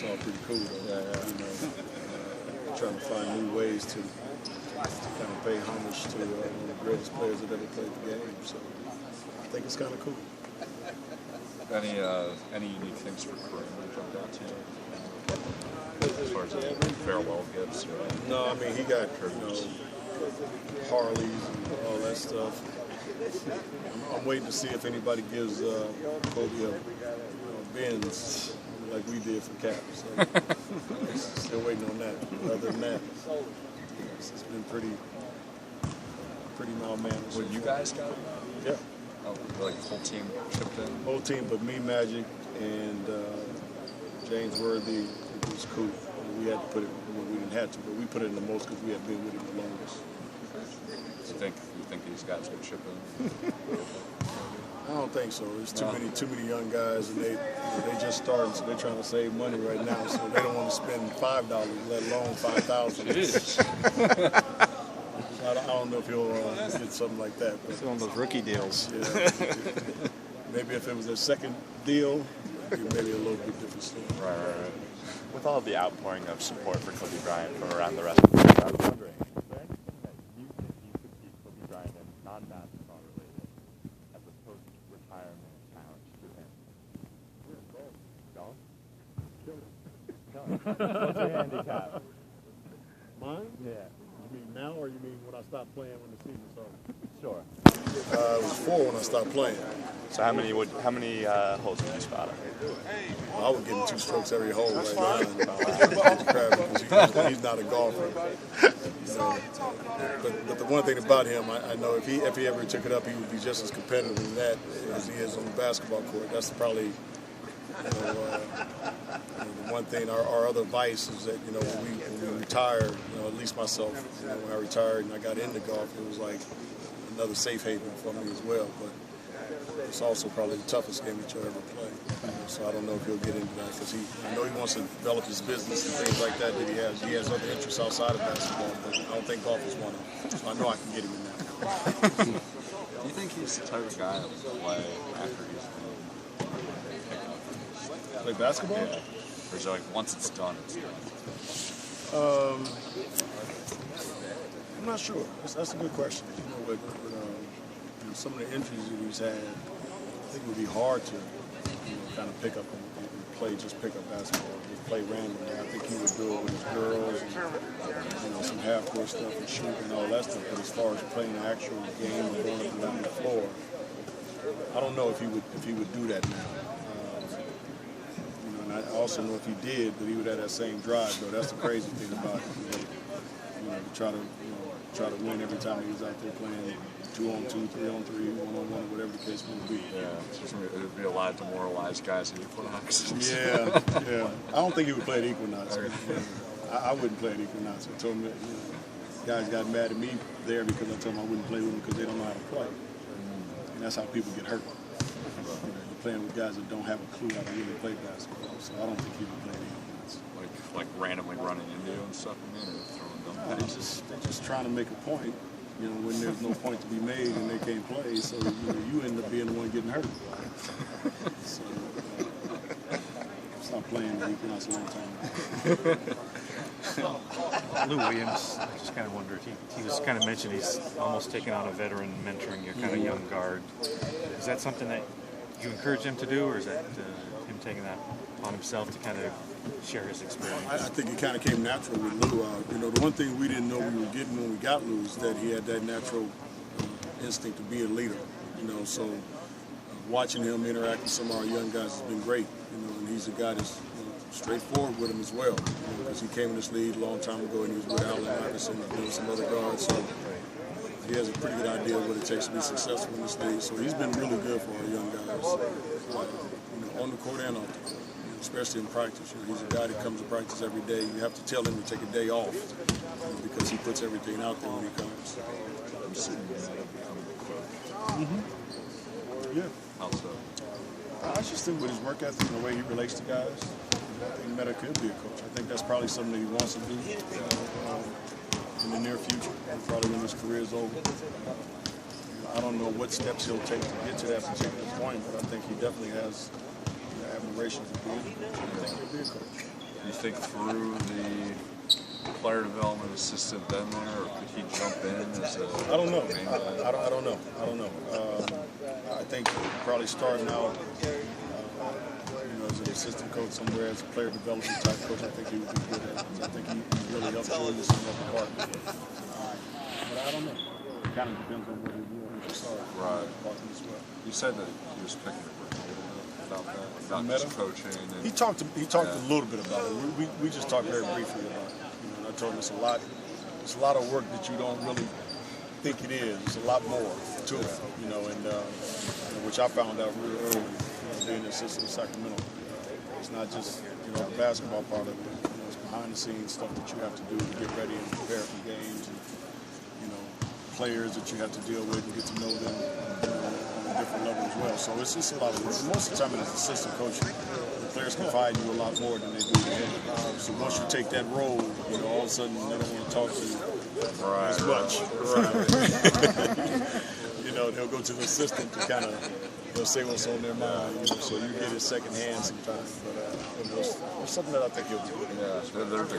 it's all pretty cool, though. Trying to find new ways to kind of pay homage to one of the greatest players that ever played the game. So I think it's kind of cool. Any unique things for Kareem that jumped out to you? As far as farewell gifts? No, I mean, he got, Harleys and all that stuff. I'm waiting to see if anybody gives Kobe a Benz like we did for Cap. So still waiting on that. Other than that, it's been pretty mild mannered. What, you guys got? Yeah. Oh, like the whole team chipped in? Whole team, but me, Magic, and James Worthy. It was cool. We had to put it, we didn't have to, but we put it in the most because we had been with him the longest. You think these guys would chip in? I don't think so. There's too many young guys, and they just started, so they're trying to save money right now. So they don't want to spend $5, let alone $5,000. I don't know if he'll get something like that. But it's one of those rookie deals. Yeah. Maybe if it was their second deal, maybe a little bit different story. Right. With all the outpouring of support for Kobe Bryant from around the rest of the league, I was wondering, is there anything that you think you could see Kobe Bryant in non-basketball related as a post-retirement challenge to him? Golf? What's your handicap? Mine? Yeah. You mean now, or you mean when I stopped playing when the season started? Sure. It was 4 when I stopped playing. So how many holes would you spot him? I would get in 2 strokes every hole right now. Because he's not a golfer. But the one thing about him, I know if he ever took it up, he would be just as competitive in that as he is on the basketball court. That's probably the one thing. Our other vice is that when we retired, at least myself, when I retired and I got into golf, it was like another safe haven for me as well. But it's also probably the toughest game that you'll ever play. So I don't know if he'll get into that because I know he wants to develop his business and things like that he has other interests outside of basketball, but I don't think golf is one of them. So I know I can get him in that. Do you think he's the type of guy that will play after he's done? Play basketball? Yeah. Or is it like once it's done, it's done? I'm not sure. That's a good question. With some of the injuries that he's had, I think it would be hard to kind of pick up and pick up basketball, just play randomly. I think he would do it with his girls and some half-court stuff and shooting and all that stuff. But as far as playing an actual game and going up and down the floor, I don't know if he would do that now. And I also know if he did, that he would have that same drive. Though that's the crazy thing about it. Try to win every time he was out there playing 2-on-2, 3-on-3, 1-on-1, whatever the case may be. Yeah, it would be a lot of demoralized guys at Equinox. Yeah. I don't think he would play at Equinox. I wouldn't play at Equinox. I told him that guys got mad at me there because I told them I wouldn't play with them because they don't know how to play. And that's how people get hurt. You're playing with guys that don't have a clue how to really play basketball. So I don't think he would play at Equinox. Like randomly running into you and stuff, or throwing them pennies? They're just trying to make a point. When there's no point to be made and they can't play, so you end up being the one getting hurt. So stopped playing at Equinox a long time. Lou Williams, I just kind of wondered, he was kind of mentioned he's almost taken on a veteran mentoring your kind of young guard. Is that something that you encourage him to do, or is that him taking that on himself to kind of share his experience? I think it kind of came natural with Lou. The one thing we didn't know we were getting when we got Lou is that he had that natural instinct to be a leader. So watching him interact with some of our young guys has been great. And he's a guy that's straightforward with him as well. Because he came in this league a long time ago and he was with Allen Iverson and some other guards. So he has a pretty good idea of what it takes to be successful in this league. So he's been really good for our young guys, on the court and off the court. Especially in practice. He's a guy that comes to practice every day. You have to tell him to take a day off because he puts everything out there when he comes. Yeah. How so? I just think with his work ethic and the way he relates to guys, I think Meta could be a coach. I think that's probably something that he wants to do in the near future, probably when his career is over. I don't know what steps he'll take to get to that particular point, but I think he definitely has admiration for being a coach. I think he'll be a coach. think through the player development assistant then there, or could he jump in as a? I don't know. I don't know. I don't know. I think probably starting out, as an assistant coach somewhere, as a player development type coach, I think he would be good at it. I think he really helped Julius in that department. But I don't know. It kind of depends on what he started. Right. As well. You said that he was picking a little bit about that, about Meta? just coaching. And, He talked a little bit about it. We just talked very briefly about it. And I told him it's a lot of work that you don't really think it is. It's a lot more to it, and which I found out real early, being an assistant in Sacramento. It's not just the basketball part of it. It's behind the scenes stuff that you have to do to get ready and prepare for games, and players that you have to deal with and get to know them on a different level as well. So it's just a lot of work. Most of the time, as an assistant coach, the players confide in you a lot more than they do in the head. So once you take that role, all of a sudden they don't want to talk to you as much. Right. They'll go to the assistant to kind of say what's on their mind. So you get it secondhand sometimes. But it's something that I think he'll do. Yeah, there's a